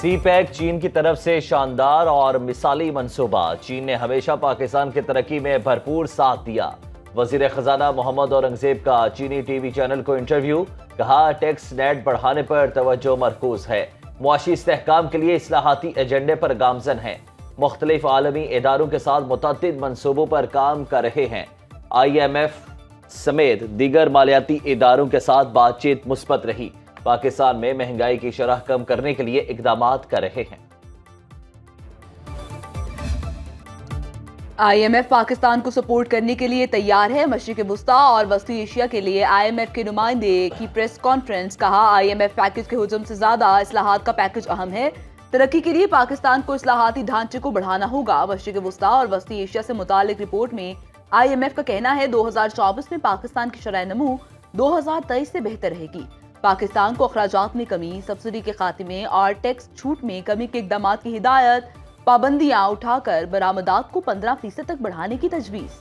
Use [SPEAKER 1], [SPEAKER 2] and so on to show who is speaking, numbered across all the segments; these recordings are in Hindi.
[SPEAKER 1] सी पैक चीन की तरफ से शानदार और मिसाली मंसूबा। चीन ने हमेशा पाकिस्तान की तरक्की में भरपूर साथ दिया। वजीर खजाना मोहम्मद औरंगजेब का चीनी टीवी चैनल को इंटरव्यू। कहा, टैक्स नेट बढ़ाने पर तवज्जो मरकूज है। मुआशी इस्तेहकाम के लिए इस्लाहाती एजेंडे पर गामजन है। मुख्तलिफ आलमी इदारों के साथ मुतअद्दिद मंसूबों पर काम कर रहे हैं। IMF समेत दीगर मालियाती इदारों के साथ बातचीत मुस्बत रही। पाकिस्तान में महंगाई की शरह कम करने के लिए इकदामात कर रहे हैं।
[SPEAKER 2] IMF पाकिस्तान को सपोर्ट करने के लिए तैयार है। मशरिक़ वुस्ता और वस्ती एशिया के लिए IMF के नुमाइंदे की प्रेस कॉन्फ्रेंस। कहा, IMF पैकेज के हुजूम से ज्यादा इस्लाहात का पैकेज अहम है। तरक्की के लिए पाकिस्तान को इस्लाहाती ढांचे को बढ़ाना होगा। मशरिक़ वुस्ता और वस्ती एशिया से मुतालिक रिपोर्ट में IMF का कहना है 2024 में पाकिस्तान की शरह नमू 2023 से बेहतर रहेगी। पाकिस्तान को अखराजात में कमी, सब्सिडी के खात्मे और टैक्स छूट में कमी के इक़दाम की हिदायत। पाबंदियां उठाकर बरामदात को 15% तक बढ़ाने की तजवीज़।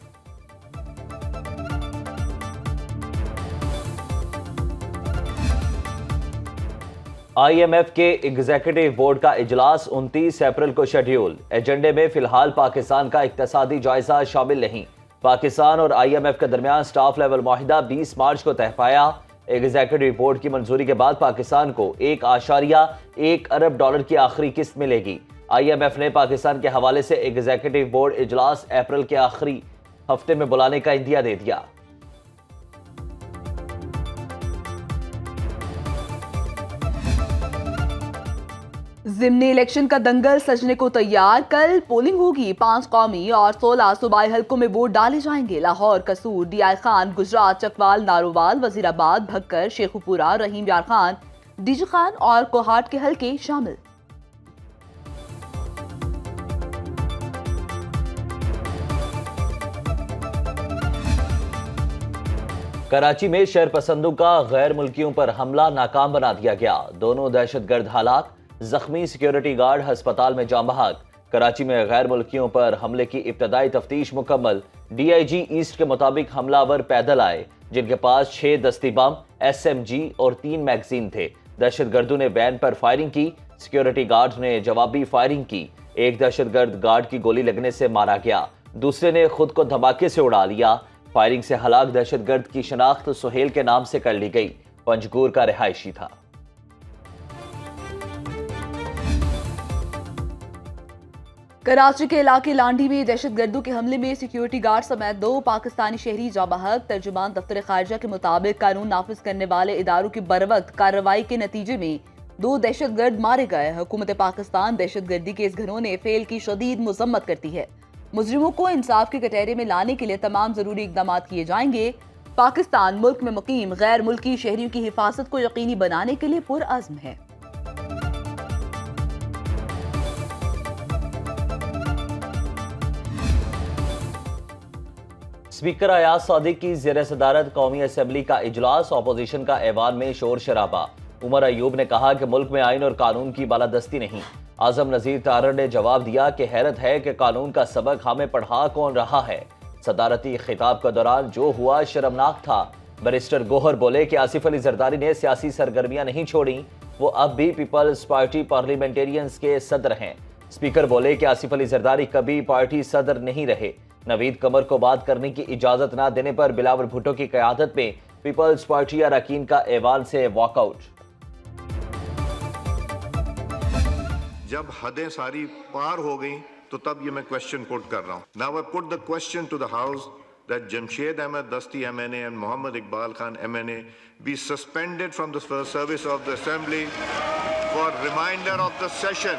[SPEAKER 1] IMF के एग्जीक्यूटिव बोर्ड का इजलास 29 अप्रैल को शेड्यूल। एजेंडे में फिलहाल पाकिस्तान का इक्तसादी जायजा शामिल नहीं। पाकिस्तान और IMF के दरमियान स्टाफ लेवल मुआहिदा 20 मार्च को तय पाया। एग्जीक्यूटिव बोर्ड की मंजूरी के बाद पाकिस्तान को $1.1 अरब की आखिरी किस्त मिलेगी। IMF ने पाकिस्तान के हवाले से एग्जीक्यूटिव बोर्ड इजलास अप्रैल के आखिरी हफ्ते में बुलाने का इंदिया दे दिया।
[SPEAKER 2] ज़िम्नी इलेक्शन का दंगल सजने को तैयार। कल पोलिंग होगी। 5 कौमी और 16 सूबाई हलकों में वोट डाले जाएंगे। लाहौर, कसूर, DI खान, गुजरात, चकवाल, नारोवाल, वजीराबाद, भक्कर, शेखुपुरा, रहीम यार खान, डीजी खान और कोहाट के हलके शामिल।
[SPEAKER 1] कराची में शहर पसंदों का गैर मुल्कियों पर हमला नाकाम बना दिया गया। दोनों दहशतगर्द हलाक, जख्मी सिक्योरिटी गार्ड अस्पताल में जाँ बहक। कराची में गैर मुल्कियों पर हमले की इब्तदाई तफ्तीश मुकम्मल। DIG ईस्ट के मुताबिक हमलावर पैदल आए, जिनके पास 6 दस्ती बम, SMG और 3 मैगजीन थे। दहशतगर्दों ने वैन पर फायरिंग की। सिक्योरिटी गार्ड ने जवाबी फायरिंग की। एक दहशतगर्द गार्ड की गोली लगने से मारा गया, दूसरे ने खुद को धमाके से उड़ा लिया। फायरिंग से हलाक दहशतगर्द की शनाख्त सुहेल के नाम से कर ली गई। पंजगूर का रिहायशी था।
[SPEAKER 2] कराची के इलाके लांडी में दहशतगर्दों के हमले में सिक्योरिटी गार्ड समेत 2 पाकिस्तानी शहरी जाँ बहक। तर्जुमान दफ्तर खारजा के मुताबिक कानून नाफिज करने वाले इदारों की बरवक्त कार्रवाई के नतीजे में 2 दहशतगर्द मारे गए। हुकूमत पाकिस्तान दहशतगर्दी के इस घिनौने फेल की शदीद मजम्मत करती है। मुजरिमों को इंसाफ के कटहरे में लाने के लिए तमाम जरूरी इकदाम किए जाएंगे। पाकिस्तान मुल्क में मुकीम गैर मुल्की शहरियों की हिफाजत को यकीनी बनाने के लिए पुरअज़्म है।
[SPEAKER 1] स्पीकर अयाज सादिक की ज़ेर सदारत कौमी असम्बली का इजलास। अपोजिशन का ऐवान में शोर शराबा। उमर अयूब ने कहा कि मुल्क में आइन और कानून की बालादस्ती नहीं। आजम नजीर तारड़ ने जवाब दिया कि हैरत है कि कानून का सबक हमें पढ़ा कौन रहा है। सदारती खिताब के दौरान जो हुआ शर्मनाक था। बैरिस्टर गोहर बोले कि आसिफ अली जरदारी ने सियासी सरगर्मियां नहीं छोड़ी, वो अब भी पीपल्स पार्टी पार्लियामेंटेरियंस के सदर हैं। स्पीकर बोले कि आसिफ अली जरदारी कभी पार्टी सदर नहीं रहे। नवीद कमर को बात करने की इजाजत न देने पर बिलावल भुट्टो की क़यादत में पीपल्स पार्टी अरकान का ऐवान से वॉकआउट।
[SPEAKER 3] जब हदें सारी पार हो गई तो तब ये मैं क्वेश्चन पुट कर रहा हूँ। Now I put the question to the house that Jamshed Ahmed Dasti MNA and Mohammad Iqbal Khan MNA be suspended from the service of the assembly for remainder of the session.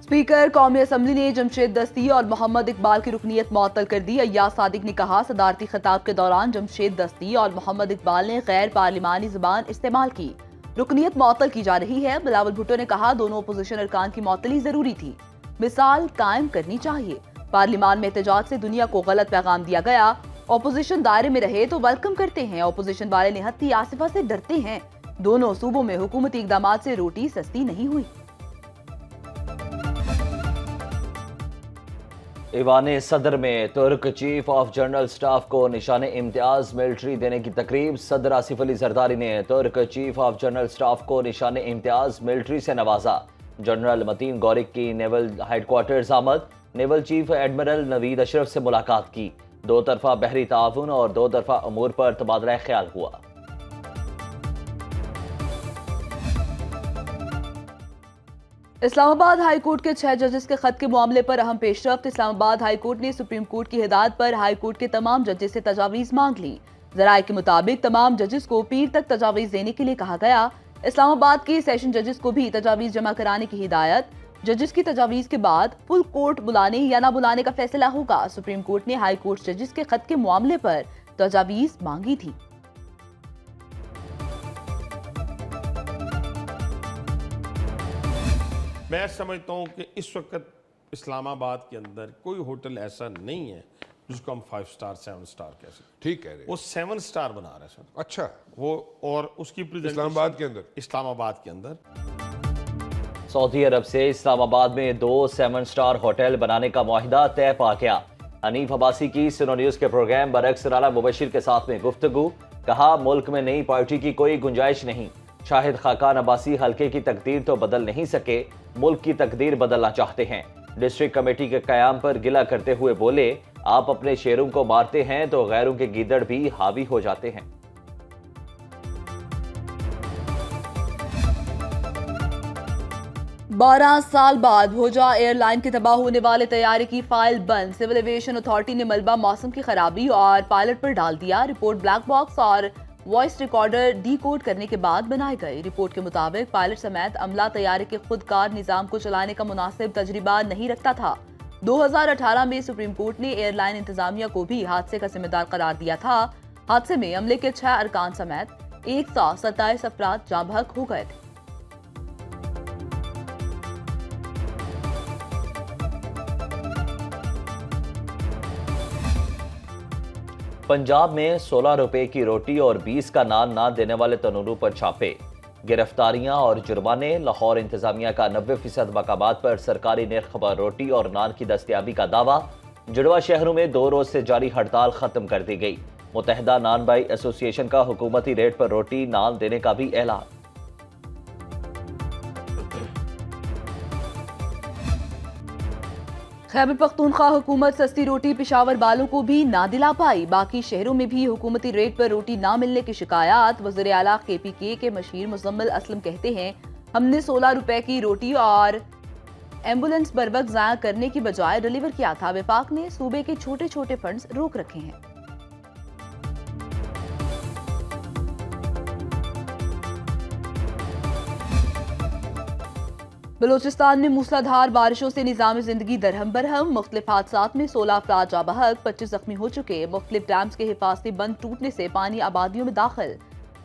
[SPEAKER 2] Speaker कौमी असम्बली ने जमशेद दस्ती और मोहम्मद इकबाल की रुकनीत मुअत्तल कर दी। अय्याज सादिक ने कहा, सदारती खिताब के दौरान जमशेद दस्ती और मोहम्मद इकबाल ने गैर पार्लिमानी जुबान इस्तेमाल की। रुकनीत मुअत्तल की जा रही है। बिलावल भुट्टो ने कहा, दोनों अपोजिशन अरकान की मुअत्तली जरूरी थी। मिसाल कायम करनी चाहिए। पार्लिमान में एहतजाज से दुनिया को गलत पैगाम दिया गया। अपोजिशन दायरे में रहे तो वेलकम करते हैं। अपोजिशन वाले निहत्ती आसिफा से डरते हैं। दोनों सूबों में हुकूमती इकदामात से रोटी सस्ती नहीं हुई।
[SPEAKER 1] ईवान सदर में तुर्क चीफ ऑफ जनरल स्टाफ को निशान इम्तियाज मिलिट्री देने की तकरीब। सदर आसिफ अली जरदारी ने तुर्क चीफ ऑफ जनरल स्टाफ को निशान इम्तियाज मिलिट्री से नवाजा। जनरल मतीन गौरिक की नेवल हेडक्वार्टर्स आमद। Naval chief admiral Naveed Ashraf से मुलाकात की। दो तरफा बहरी ताउन और दो तरफा अमूर पर तबादला ख्याल हुआ।
[SPEAKER 2] इस्लामाबाद हाई कोर्ट के 6 जजेस के खत के मामले पर अहम पेशरफ्त। इस्लामाबाद हाई कोर्ट ने सुप्रीम कोर्ट की हिदायत पर हाई कोर्ट के तमाम जजेस से तजावीज़ मांग ली। जराये के मुताबिक तमाम जजेस को पीर तक तजावीज़ देने के लिए कहा गया। इस्लामाबाद के सेशन जजेस को भी तजावीज़ जमा कराने की हिदायत। जजेस की तजावीज़ के बाद फुल कोर्ट बुलाने या ना बुलाने का फैसला होगा। सुप्रीम कोर्ट ने हाई कोर्ट जजेस के खत के मामले पर तजावीज़ मांगी थी।
[SPEAKER 4] मैं समझता हूँ कि इस वक्त इस्लामाबाद के अंदर कोई होटल ऐसा नहीं है जिसको हम 5 स्टार 7 स्टार कह सकते।
[SPEAKER 5] ठीक कह रहे हैं।
[SPEAKER 4] वो 7 स्टार बना रहा है सर।
[SPEAKER 5] अच्छा,
[SPEAKER 4] वो और उसकी
[SPEAKER 5] इस्लामाबाद के अंदर
[SPEAKER 4] इस्लामाबाद के अंदर
[SPEAKER 1] सऊदी अरब से इस्लामाबाद में 2 7 स्टार होटल बनाने का मुआहिदा तय पा गया। हनीफ अब्बासी की सुनो न्यूज के प्रोग्राम बरक्स राला मुबशिर के साथ में गुफ्तगू। कहा, मुल्क में नई पार्टी की कोई गुंजाइश नहीं। शाहिद खाकान अब्बासी हल्के की तकदीर तो बदल नहीं सके, मुल्क की तकदीर बदलना चाहते हैं। डिस्ट्रिक्ट कमेटी के कयाम पर गिला करते हुए बोले, आप अपने शेरों को मारते हैं तो गैरों के गीदड़ भी हावी हो जाते हैं।
[SPEAKER 2] बारह साल बाद भोजा एयरलाइन के तबाह होने वाले तैयारे की फाइल बंद। सिविल एविएशन अथॉरिटी ने मलबा मौसम की खराबी और पायलट पर डाल दिया। रिपोर्ट ब्लैक बॉक्स और वॉइस रिकॉर्डर डी कोड करने के बाद बनाई गई। रिपोर्ट के मुताबिक पायलट समेत अमला तैयारे के खुदकार निजाम को चलाने का मुनासिब तजर्बा नहीं रखता था। 2018 में सुप्रीम कोर्ट ने एयरलाइन इंतजामिया को भी हादसे का जिम्मेदार करार दिया था। हादसे में अमले के 6 अरकान समेत 127 अफराद जाँ बहक हो गए थे।
[SPEAKER 1] पंजाब में 16 रुपए की रोटी और 20 का नान ना देने वाले तनूरों पर छापे, गिरफ्तारियां और जुर्माने। लाहौर इंतजामिया का 90% मकामात पर सरकारी निर्ख पर रोटी और नान की दस्तयाबी का दावा। जुड़वा शहरों में 2 रोज से जारी हड़ताल खत्म कर दी गई। मुत्तहिदा नान बाई एसोसिएशन का हुकूमती रेट पर रोटी नान देने का भी ऐलान।
[SPEAKER 2] खैबर पख्तूनख्वा हुकूमत सस्ती रोटी पेशावर वालों को भी ना दिला पाई। बाकी शहरों में भी हुकूमती रेट पर रोटी ना मिलने की शिकायत। वज़ीर आला KPK के मशीर मुज़म्मिल असलम कहते हैं, हमने 16 रुपए की रोटी और एम्बुलेंस बर वक्त ज़ाया करने की बजाय डिलीवर किया था। विफाक ने सूबे के छोटे छोटे फंड्स रोक रखे हैं। बलूचिस्तान में मूसलाधार बारिशों से निज़ाम जिंदगी दरहम बरहम। मुख्तलिफ हादसात में 16 अफराद जाँ बहक, 25 जख्मी हो चुके। मुख्तलिफ डैम्स के हिफाजती बंद टूटने से पानी आबादियों में दाखिल।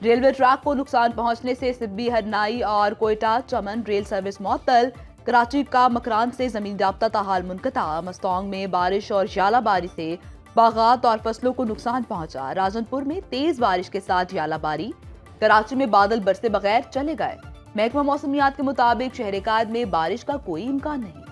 [SPEAKER 2] रेलवे ट्रैक को नुकसान पहुंचने से सिब्बी, हरनाई और कोयटा चमन रेल सर्विस मुअत्तल। कराची का मकरान से जमीन राब्ता ताहाल मुनक़ता। मस्तोंग में बारिश और यालाबारी से बागात और फसलों को नुकसान पहुंचा। राजनपुर में तेज बारिश के साथ यालाबारी। कराची में बादल बरसे बगैर चले गए। महकमा मौसमियात के मुताबिक शहर कायद में बारिश का कोई इम्कान नहीं।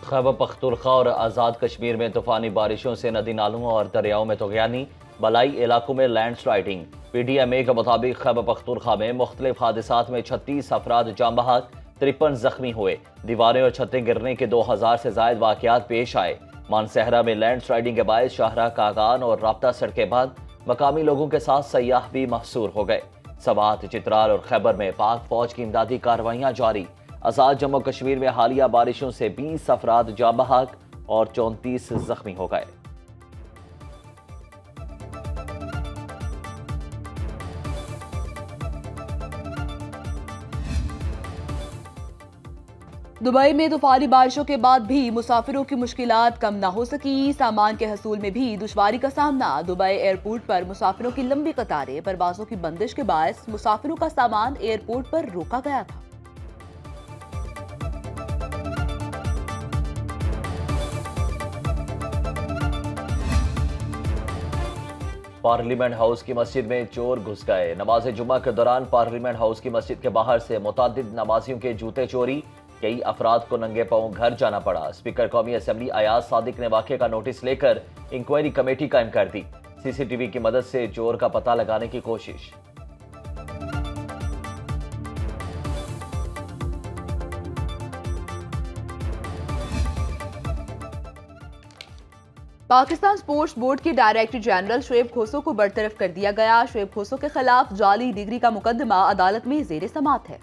[SPEAKER 1] खैबर पख्तूनख्वा और आज़ाद कश्मीर में तूफानी बारिशों से नदी नालों और दरियाओं में तगयानी। बलाई इलाकों में लैंड स्लाइडिंग। PDMA के मुताबिक खैबर पख्तूनख्वा में मुख्तलिफ हादसात में 36 अफराद जाँ बहक, 53 जख्मी हुए। दीवारें और छतें गिरने के 2000 से जायद वाकयात पेश आए। मानसहरा में लैंड स्लाइडिंग के बायस शाहरा, कागान और राब्ता सड़कें बंद। मकामी लोगों के साथ सयाह भी महसूर हो गए। सवात, चित्राल और खैबर में पाक फौज की इमदादी कार्रवाइयां जारी। आज़ाद जम्मू कश्मीर में हालिया बारिशों से 20 अफराद जाँ बहक और 34 जख्मी हो गए।
[SPEAKER 2] दुबई में तूफानी बारिशों के बाद भी मुसाफिरों की मुश्किलात कम ना हो सकी। सामान के हसूल में भी दुश्वारी का सामना। दुबई एयरपोर्ट पर मुसाफिरों की लंबी कतारें। परवाजों की बंदिश के बायस मुसाफिरों का सामान एयरपोर्ट पर रोका गया था।
[SPEAKER 1] पार्लियामेंट हाउस की मस्जिद में चोर घुस गए। नमाज जुम्मा के दौरान पार्लियामेंट हाउस की मस्जिद के बाहर से मुतअद्दिद नमाजियों के जूते चोरी, कई अफराद को नंगे पांव घर जाना पड़ा। स्पीकर कौमी असेंबली अयाज सादिक ने वाक़े का नोटिस लेकर इंक्वायरी कमेटी कायम कर दी। सीसीटीवी की मदद से चोर का पता लगाने की कोशिश।
[SPEAKER 2] पाकिस्तान स्पोर्ट्स बोर्ड के डायरेक्टर जनरल शोएब खोसो को बरतरफ कर दिया गया। शोएब खोसो के खिलाफ जाली डिग्री का मुकदमा अदालत में जेर समाअत है।